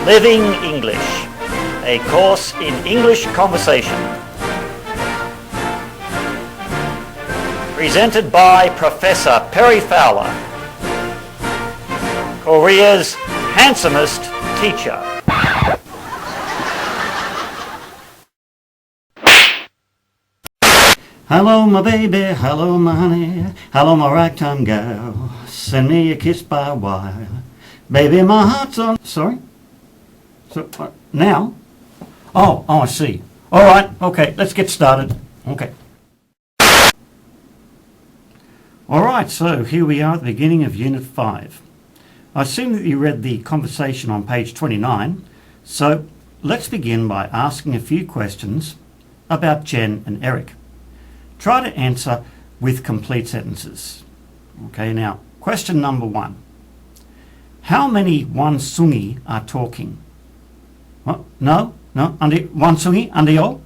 Living English, a course in English conversation. Presented by Professor Perry Fowler, Korea's handsomest teacher. Hello my baby, hello my honey, hello my ragtime gal, send me a kiss by wire. Baby, my heart's on... Sorry? So, now? Oh, I see. All right, okay, let's get started. Okay. All right, so here we are at the beginning of Unit 5. I assume that you read the conversation on page 29, so let's begin by asking a few questions about Jen and Eric. Try to answer with complete sentences. Okay, now, question number 1. How many wansungi are talking? What? No? Wansungi? Andiyo?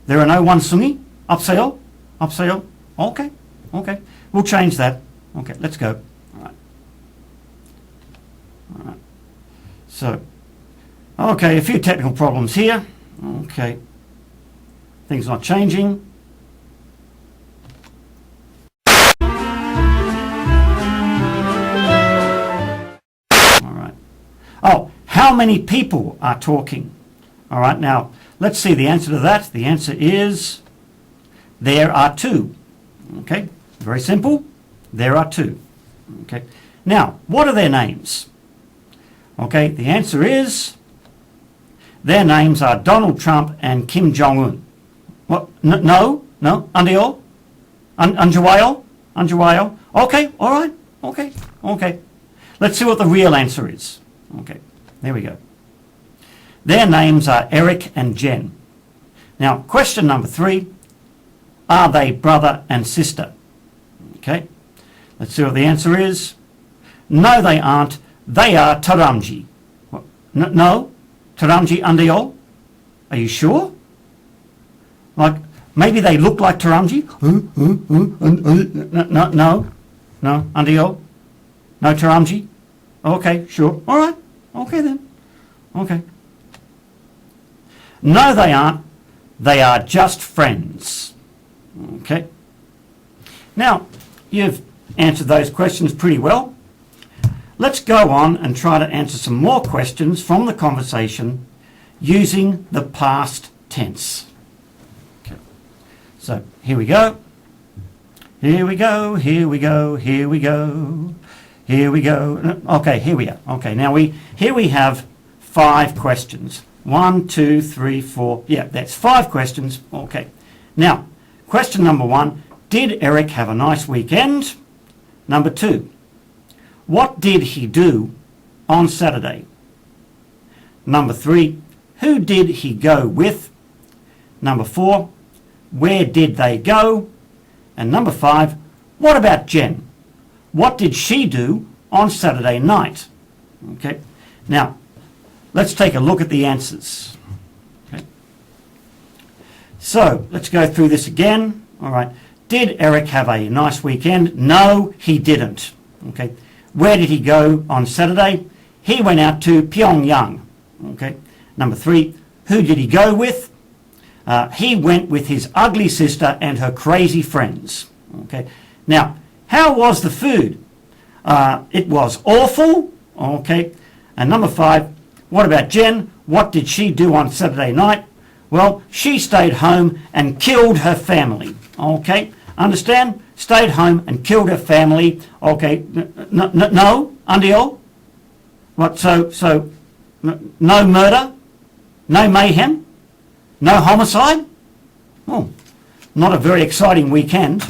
There are no wansungi? Upsale? Upsale? Okay, okay. We'll change that. Okay, let's go. All right. So, okay, a few technical problems here. Okay. Things not changing. Oh, how many people are talking? All right, now, let's see the answer to that. The answer is there are 2. Okay, very simple. There are 2. Okay, now, what are their names? Okay, the answer is their names are Donald Trump and Kim Jong-un. What? No? Andiyo? Anjawayo? Okay, all right, okay. Let's see what the real answer is. Okay, there we go. Their names are Eric and Jen. Now, question number 3. Are they brother and sister? Okay, let's see what the answer is. No, they aren't. They are Taramji. What? No? Taramji Andiyo? Are you sure? Like, maybe they look like Taramji? No, Andiyo? No Taramji? Okay, sure. All right. Okay then. Okay. No, they aren't. They are just friends. Okay. Now, you've answered those questions pretty well. Let's go on and try to answer some more questions from the conversation using the past tense. Okay. So, here we go. Here we go. Okay, here we are. Okay, now here we have 5 questions. 1, 2, 3, 4. Yeah, that's 5 questions. Okay. Now, question number 1. Did Eric have a nice weekend? Number 2. What did he do on Saturday? Number 3. Who did he go with? Number 4. Where did they go? And number 5. What about Jen? What did she do on Saturday night? Okay. Now, let's take a look at the answers. Okay. So, let's go through this again. All right. Did Eric have a nice weekend? No, he didn't. Okay. Where did he go on Saturday? He went out to Pyongyang. Okay. Number 3, who did he go with? He went with his ugly sister and her crazy friends. Okay. Now, how was the food? It was awful. Okay. And number 5, what about Jen? What did she do on Saturday night? Well, she stayed home and killed her family. Okay. Understand? Stayed home and killed her family. Okay. No? Andiyo? What? So, no murder? No mayhem? No homicide? Oh, not a very exciting weekend.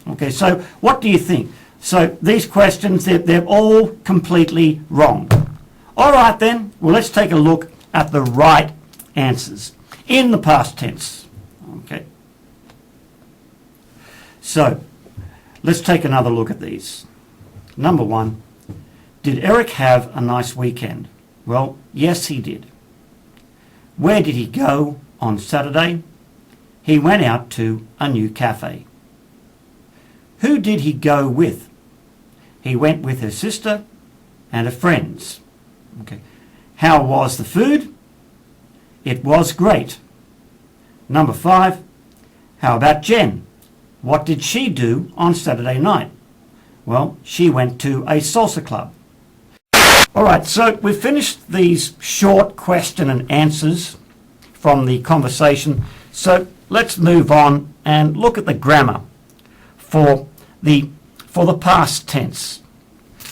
Okay, so what do you think? So these questions, they're all completely wrong. All right then, well, let's take a look at the right answers in the past tense. Okay. So let's take another look at these. Number 1, did Eric have a nice weekend? Well, yes, he did. Where did he go on Saturday? He went out to a new cafe. Who did he go with? He went with her sister and her friends. Okay. How was the food? It was great. Number 5. How about Jen? What did she do on Saturday night? Well, she went to a salsa club. All right, so we've finished these short question and answers from the conversation. So let's move on and look at the grammar for the past tense.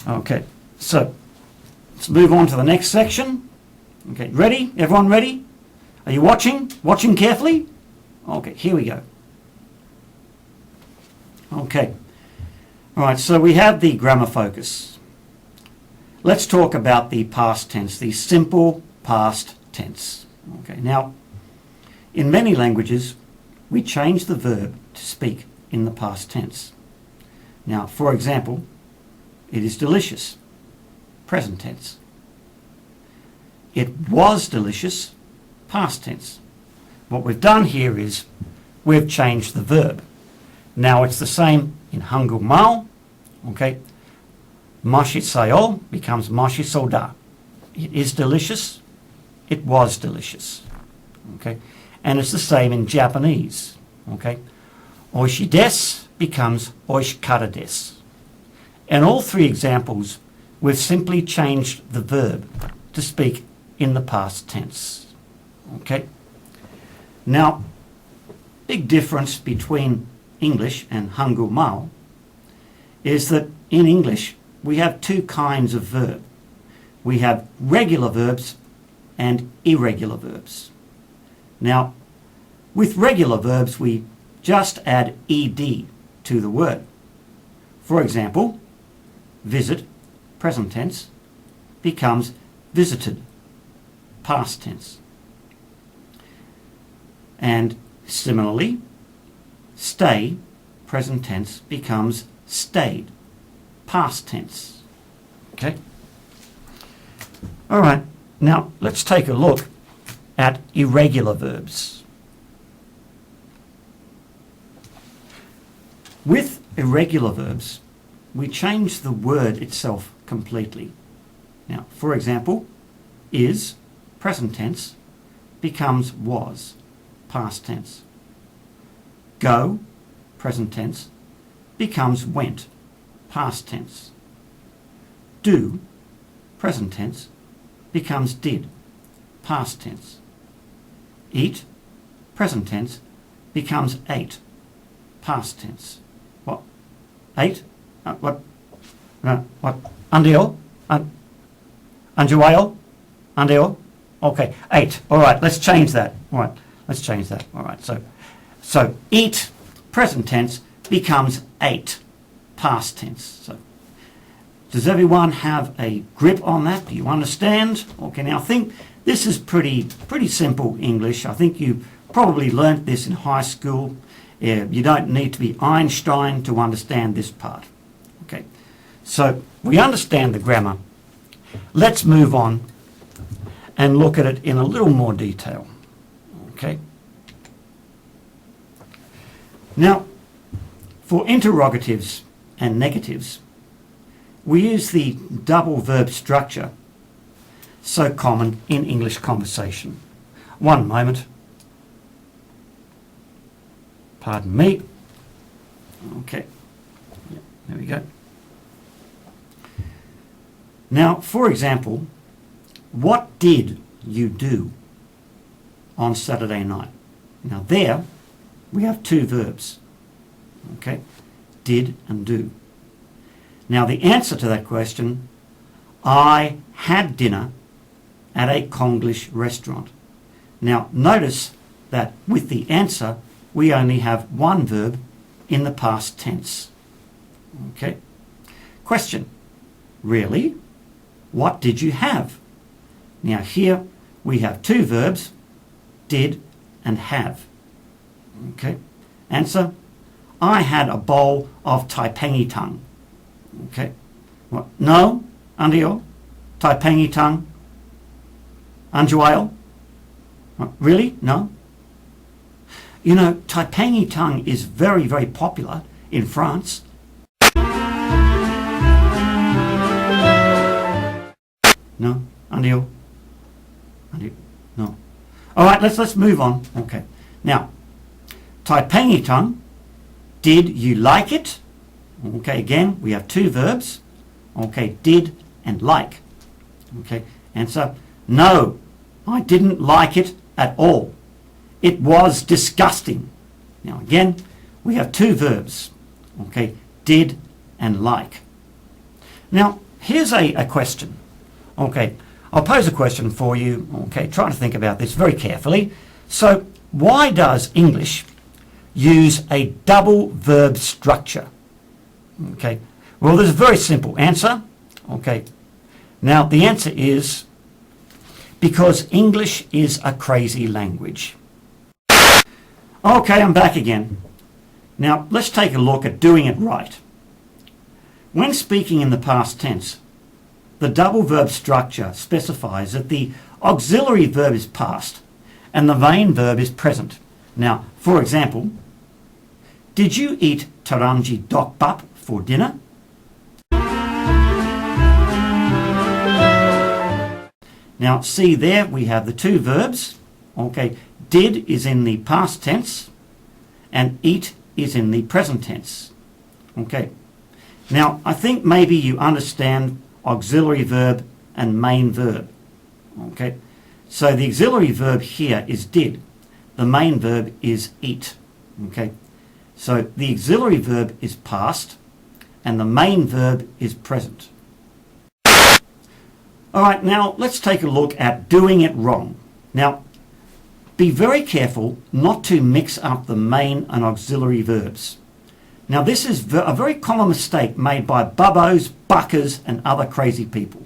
Okay, so let's move on to the next section. Okay, ready? Everyone ready? Are you watching? Watching carefully? Okay, here we go. Okay. All right, so we have the grammar focus. Let's talk about the past tense, the simple past tense. Okay, now, in many languages, we change the verb to speak in the past tense. Now, for example, it is delicious, present tense. It was delicious, past tense. What we've done here is we've changed the verb. Now it's the same in 한국말. Okay, 맛있어요 becomes 맛있어다. It is delicious. It was delicious. Okay, and it's the same in Japanese. Okay, 오이시 desu becomes 오이시카tta desu. In all three examples, we've simply changed the verb to speak in the past tense. Okay. Now, big difference between English and 한국말 is that in English we have two kinds of verb. We have regular verbs and irregular verbs. Now, with regular verbs we just add ed to the word. For example, visit, present tense, becomes visited, past tense. And similarly, stay, present tense, becomes stayed, past tense. Okay? All right, now let's take a look at irregular verbs. With irregular verbs, we change the word itself completely. Now, for example, is, present tense, becomes was, past tense. Go, present tense, becomes went, past tense. Do, present tense, becomes did, past tense. Eat, present tense, becomes ate, past tense. What? Ate? What? No, what? Andeo? Anjuayo? Andeo? Okay, ate. All right, let's change that. All right, let's change that. All right, so eat, present tense, becomes ate, past tense. So, does everyone have a grip on that? Do you understand? Okay, now I think this is pretty simple English. I think you probably learnt this in high school. You don't need to be Einstein to understand this part. Okay, so we understand the grammar. Let's move on and look at it in a little more detail. Okay. Now, for interrogatives and negatives, we use the double verb structure so common in English conversation. One moment. Pardon me. Okay. There we go. Now, for example, what did you do on Saturday night? Now there, we have two verbs. Okay? Did and do. Now the answer to that question, I had dinner at a Konglish restaurant. Now notice that with the answer, we only have one verb in the past tense. Okay? Question. Really? What did you have? Now here we have two verbs, did and have. Okay? Answer. I had a bowl of taipangi tongue. Okay? What? No? Andio? Taipangi tongue? Anjuayo? What? Really? No? You know, taipangi tongue is very, very popular in France. No? Andio? No. All right, let's move on. Okay. Now, Taipangitang, did you like it? Okay, again, we have two verbs. Okay, did and like. Okay, answer, no, I didn't like it at all. It was disgusting. Now, again, we have two verbs. Okay, did and like. Now, here's a question. Okay, I'll pose a question for you. Okay, try to think about this very carefully. So, why does English use a double verb structure? Okay, well, there's a very simple answer. Okay, now the answer is because English is a crazy language. Okay, I'm back again. Now, let's take a look at doing it right. When speaking in the past tense, the double verb structure specifies that the auxiliary verb is past and the main verb is present. Now, for example, did you eat taranji dokbap for dinner? Now, see there we have the two verbs. Okay, did is in the past tense and eat is in the present tense. Okay, now I think maybe you understand auxiliary verb and main verb. Okay, so the auxiliary verb here is did. The main verb is eat. Okay, so the auxiliary verb is past and the main verb is present. All right, now let's take a look at doing it wrong. Now, be very careful not to mix up the main and auxiliary verbs. Now, this is a very common mistake made by bubbos, buckers, and other crazy people.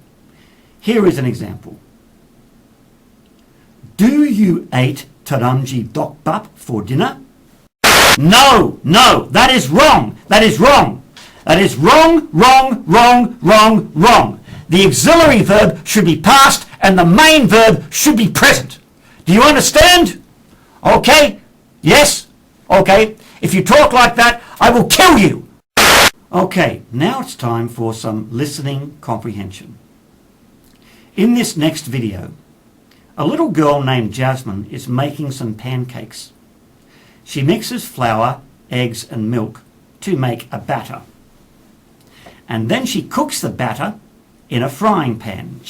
Here is an example. Do you eat taranji dokbap for dinner? No, no, that is wrong. That is wrong. That is wrong, wrong, wrong, wrong, wrong. The auxiliary verb should be past and the main verb should be present. Do you understand? Okay? Yes? Okay. If you talk like that, I will kill you. Okay, now it's time for some listening comprehension. In this next video, a little girl named Jasmine is making some pancakes. She mixes flour, eggs and milk to make a batter. And then she cooks the batter in a frying pan.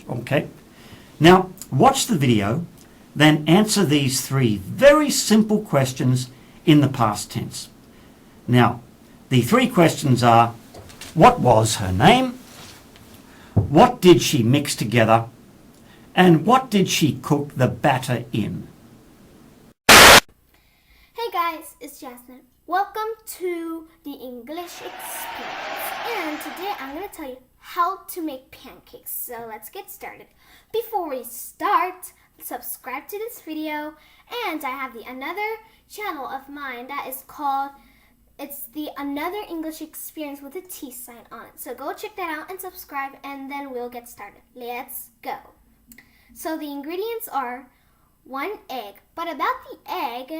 Okay. Now, watch the video, then answer these three very simple questions in the past tense. Now, the three questions are, what was her name? What did she mix together? And what did she cook the batter in? Hey guys, it's Jasmine. Welcome to the English Experience. And today I'm going to tell you how to make pancakes. So let's get started. Before we start, subscribe to this video. And I have another channel of mine that is called, it's the Another English Experience with a T sign on it. So go check that out and subscribe and then we'll get started. Let's go. So the ingredients are 1 egg, but about the egg,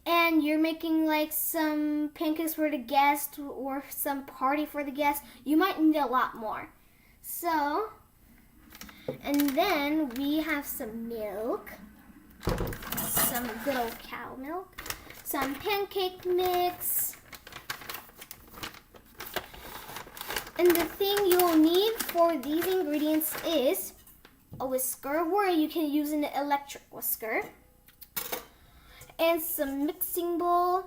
and you're making like some pancakes for the guest or some party for the guest, you might need a lot more. So, and then we have some milk, some good old cow milk, some pancake mix, and the thing you'll need for these ingredients is a whisker, or you can use an electric whisker, and some mixing bowl,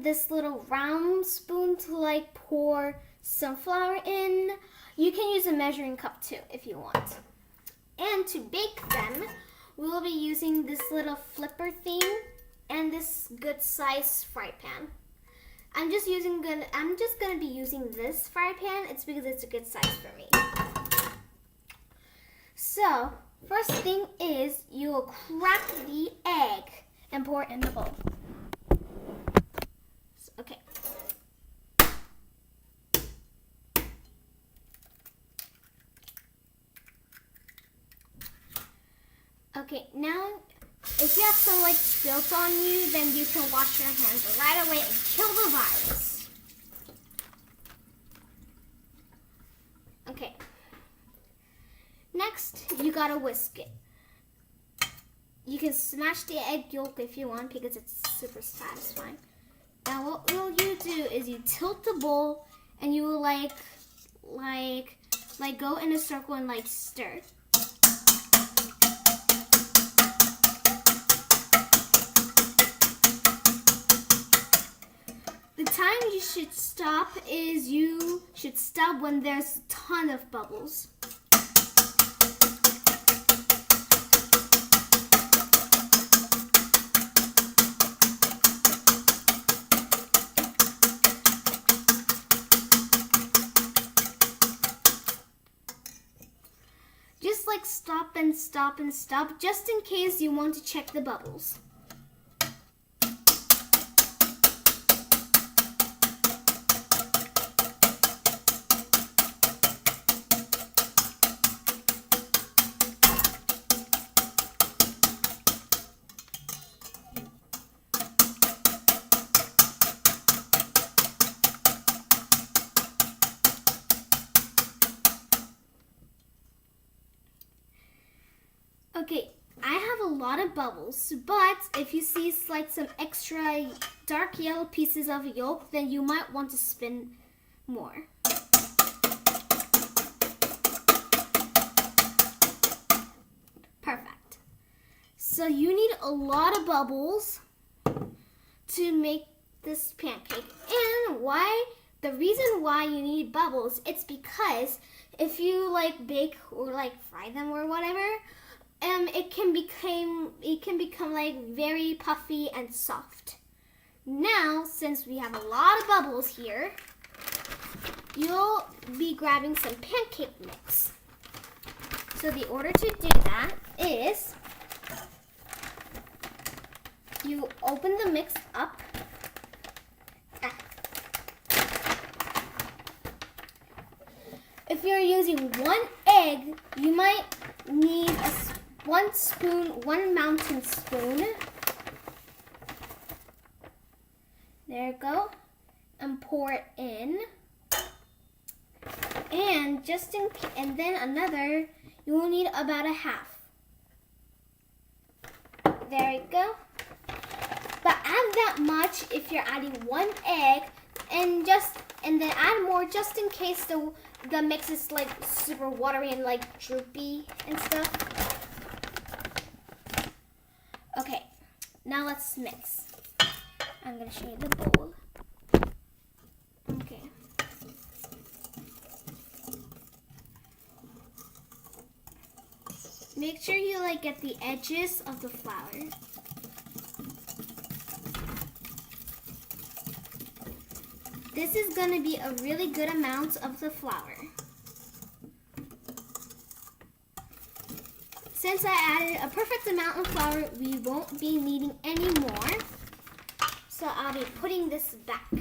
this little round spoon to like pour some flour in. You can use a measuring cup too if you want. And to bake them, we will be using this little flipper thing and this good size fry pan. I'm just gonna be using this fry pan. It's because it's a good size for me. So, first thing is you will crack the egg and pour it in the bowl. Okay. Okay, now if you have some like spills on you, then you can wash your hands right away and kill the virus. next, you gotta whisk it. You can smash the egg yolk if you want because it's super satisfying. Now what will you do is you tilt the bowl and you will like go in a circle and like stir. The time you should stop is you should stop when there's a ton of bubbles. Just like stop and stop and stop, just in case you want to check the bubbles. Okay, I have a lot of bubbles, but if you see like some extra dark yellow pieces of yolk, then you might want to spin more. Perfect. So you need a lot of bubbles to make this pancake. And the reason why you need bubbles, it's because if you like bake or like fry them or whatever, it can become like very puffy and soft. Now, since we have a lot of bubbles here, you'll be grabbing some pancake mix. So the order to do that is you open the mix up. If you're using 1 egg, you might need 1 mountain spoon. There you go. And pour it in. And then another, you will need about 1/2. There you go. But add that much if you're adding 1 egg, and then add more just in case the mix is like super watery and like droopy and stuff. Okay, now let's mix. I'm gonna show you the bowl. Okay. Make sure you like get the edges of the flour. This is gonna be a really good amount of the flour. Since I added a perfect amount of flour, we won't be needing any more. So I'll be putting this back.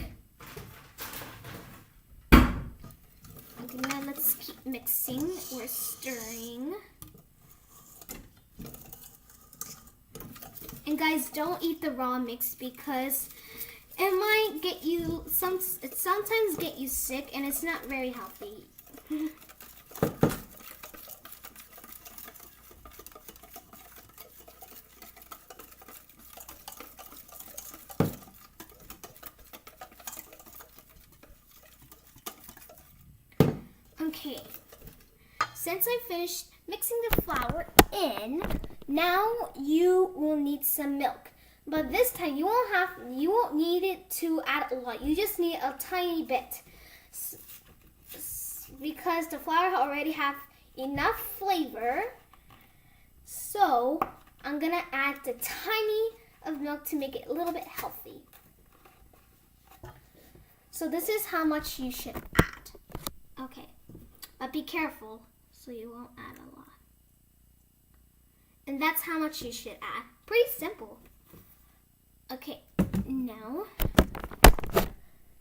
Okay, now let's keep mixing or stirring. And guys, don't eat the raw mix because it might get you sometimes get you sick, and it's not very healthy. Okay, since I finished mixing the flour in, now you will need some milk. But this time you won't need it to add a lot. You just need a tiny bit because the flour already have enough flavor. So I'm gonna add the tiny of milk to make it a little bit healthy. So this is how much you should add. Okay, but be careful so you won't add a lot. And that's how much you should add. Pretty simple. Okay, now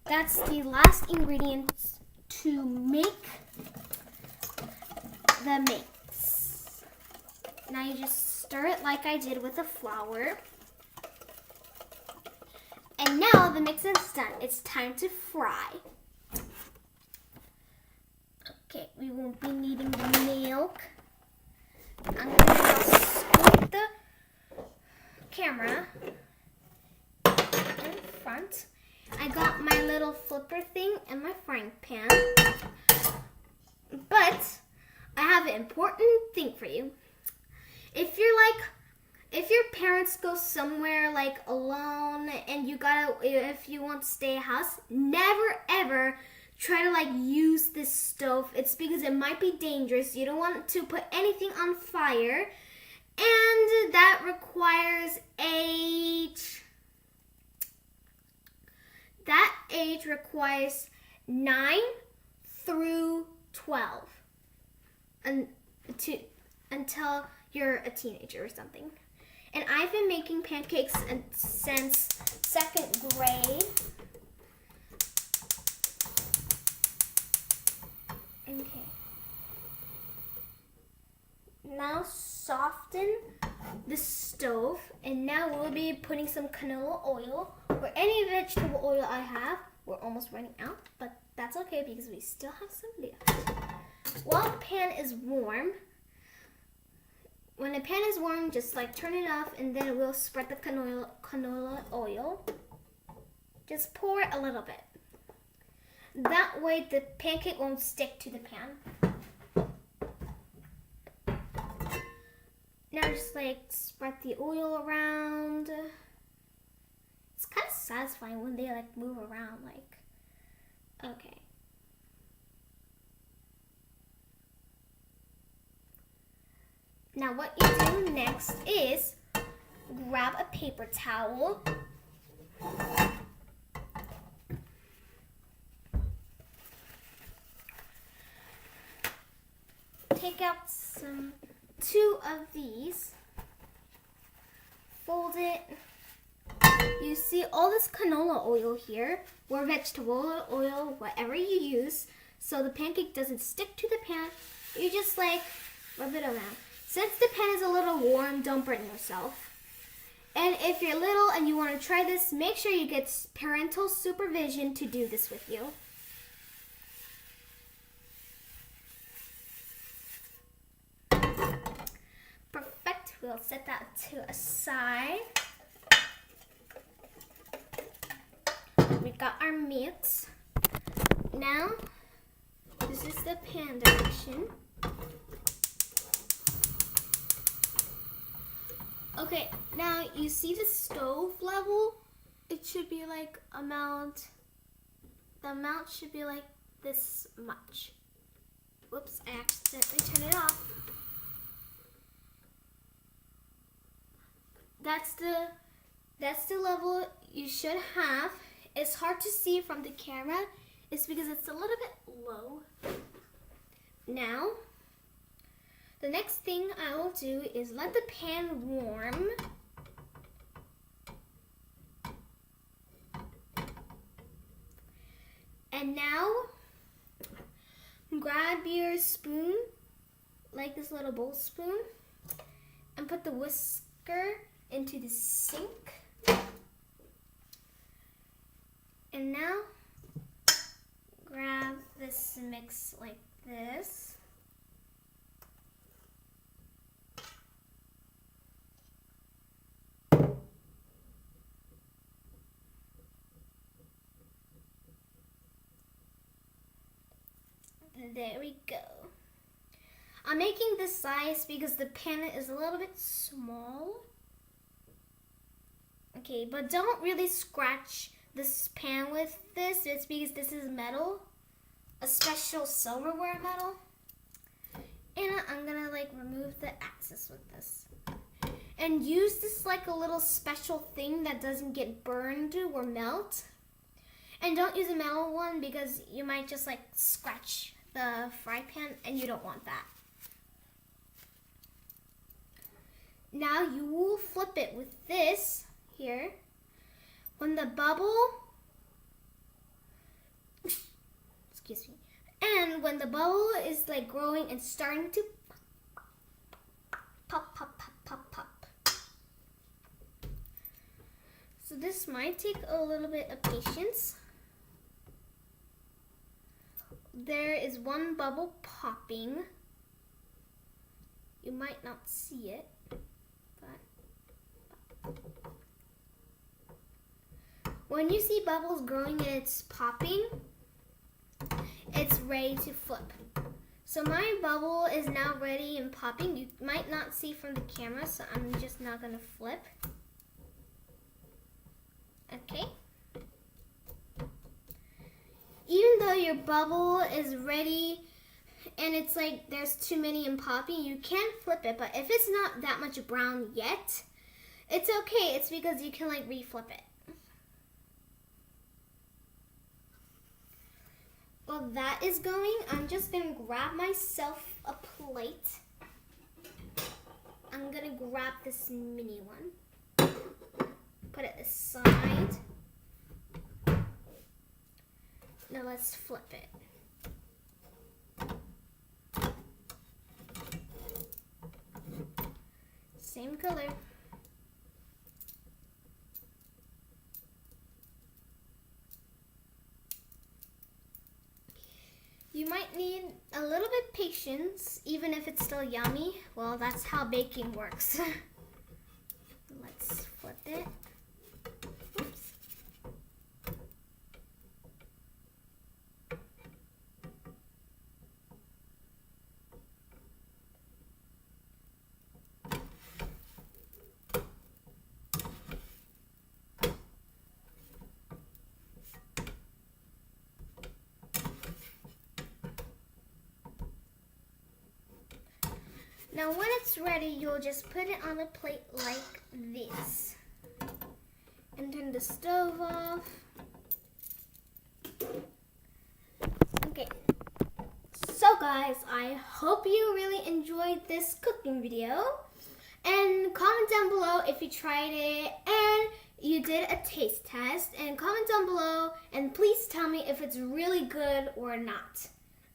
that's the last ingredients to make the mix. Now you just stir it like I did with the flour. And now the mix is done. It's time to fry. Okay, we won't be needing the milk. I'm going to now scoop the camera in front. I got my little flipper thing and my frying pan. But I have an important thing for you. If your parents go somewhere like alone and if you want to stay at house, never ever try to like use this stove. It's because it might be dangerous. You don't want to put anything on fire, and that requires age. That age requires 9 through 12 until you're a teenager or something. And I've been making pancakes since 2nd grade. Okay. Now soften the stove, and now we'll be putting some canola oil or any vegetable oil I have. We're almost running out, but that's okay because we still have some left. While the pan is warm, when the pan is warm, just like turn it off, and then we'll spread the canola oil. Just pour a little bit. That way the pancake won't stick to the pan. Now just like spread the oil around. It's kind of satisfying when they like move around, like, okay. Now what you do next is grab a paper towel. Take out two of these. Fold it. You see all this canola oil here, or vegetable oil, whatever you use, so the pancake doesn't stick to the pan. You just like rub it around. Since the pan is a little warm, don't burn yourself. And if you're little and you want to try this, make sure you get parental supervision to do this with you. Perfect. We'll set that to a side. We got our mix. Now, this is the pan direction. Okay, now you see the stove level? It should be like the amount should be like this much. Whoops, I accidentally turned it off. That's the level you should have. It's hard to see from the camera. It's because it's a little bit low. Now, the next thing I will do is let the pan warm. And now, grab your spoon, like this little bowl spoon, and put the whisker into the sink. And now, grab this mix like this. There we go. I'm making this size because the pan is a little bit small. Okay, but don't really scratch this pan with this. It's because this is metal, a special silverware metal. And I'm gonna like remove the excess with this. And use this like a little special thing that doesn't get burned or melt. And don't use a metal one because you might just like scratch the fry pan and you don't want that. Now you will flip it with this here. When the bubble, excuse me, and when the bubble is like growing and starting to pop, pop, pop, pop, pop. So this might take a little bit of patience. There is one bubble popping. You might not see it, but when you see bubbles growing and it's popping, it's ready to flip. So my bubble is now ready and popping. You might not see from the camera, so I'm just not going to flip. Okay. Even though your bubble is ready and it's like there's too many and popping, you can flip it. But if it's not that much brown yet, it's okay. It's because you can like reflip it. While that is going, I'm just going to grab myself a plate. I'm going to grab this mini one. Put it aside. Now let's flip it. Same color. You might need a little bit patience, even if it's still yummy. Well, that's how baking works. Let's flip it. Oops. Now when it's ready, you'll just put it on a plate like this. And turn the stove off. Okay. So guys, I hope you really enjoyed this cooking video. And comment down below if you tried it and you did a taste test. And comment down below and please tell me if it's really good or not.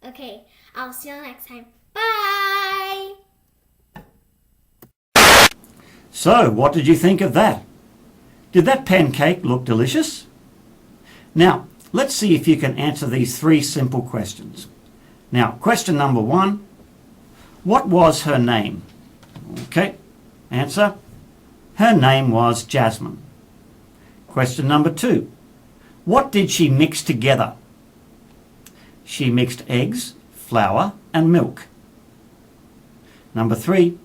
Okay, I'll see you next time. Bye! So, what did you think of that? Did that pancake look delicious? Now, let's see if you can answer these 3 simple questions. Now, question number 1. What was her name? Okay, answer. Her name was Jasmine. Question number 2. What did she mix together? She mixed eggs, flour, and milk. Number 3.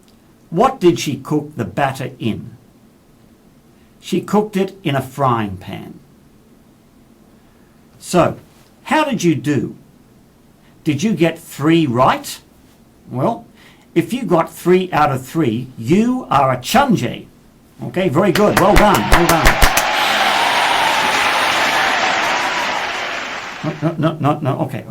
What did she cook the batter in? She cooked it in a frying pan. So, how did you do? Did you get 3 right? Well, if you got 3 out of 3, you are a chunje. Okay, very good. Well done. Well done. No. Okay.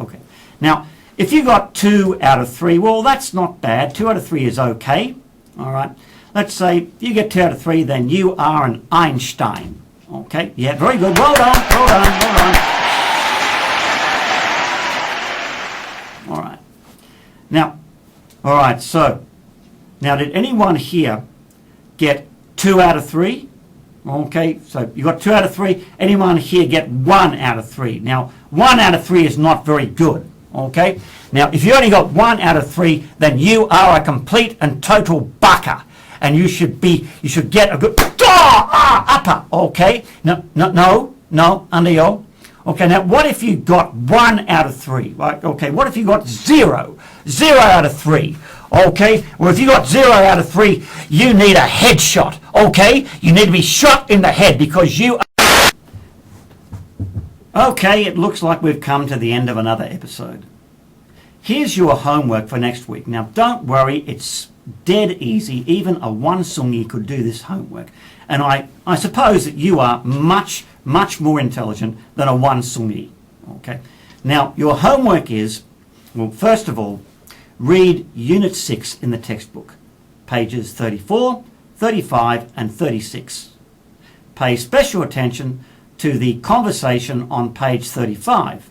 Now, if you got 2 out of 3, well, that's not bad. 2 out of 3 is okay. All right. Let's say you get 2 out of 3, then you are an Einstein. Okay. Yeah, very good. Well done. Well done. All right. Now, all right. So, now did anyone here get 2 out of 3? Okay. So you got 2 out of 3. Anyone here get 1 out of 3? Now, 1 out of 3 is not very good. Okay. Now, if you only got 1 out of 3, then you are a complete and total baka, and you should get a good upper. Okay. No, under your. Okay. Now, what if you got 1 out of 3? Right. Okay. What if you got 0 out of 3? Okay. Well, if you got 0 out of 3, you need a headshot. Okay. You need to be shot in the head because you. Okay, it looks like we've come to the end of another episode. Here's your homework for next week. Now, don't worry, it's dead easy. Even a one sungi could do this homework. And I suppose that you are much more intelligent than a one sungi. Okay. Now, your homework is, well, first of all, read Unit 6 in the textbook, pages 34, 35, and 36. Pay special attention to the conversation on page 35.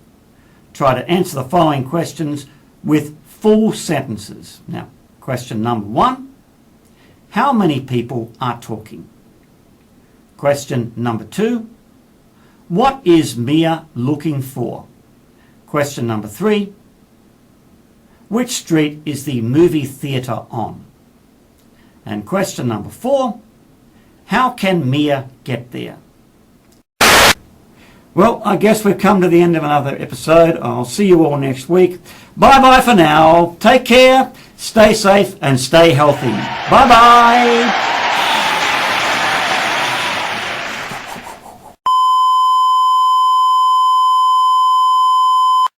Try to answer the following questions with full sentences. Now, question number 1, how many people are talking? Question number 2, what is Mia looking for? Question number 3, which street is the movie theatre on? And question number 4, how can Mia get there? Well, I guess we've come to the end of another episode. I'll see you all next week. Bye-bye for now. Take care, stay safe, and stay healthy. Bye-bye.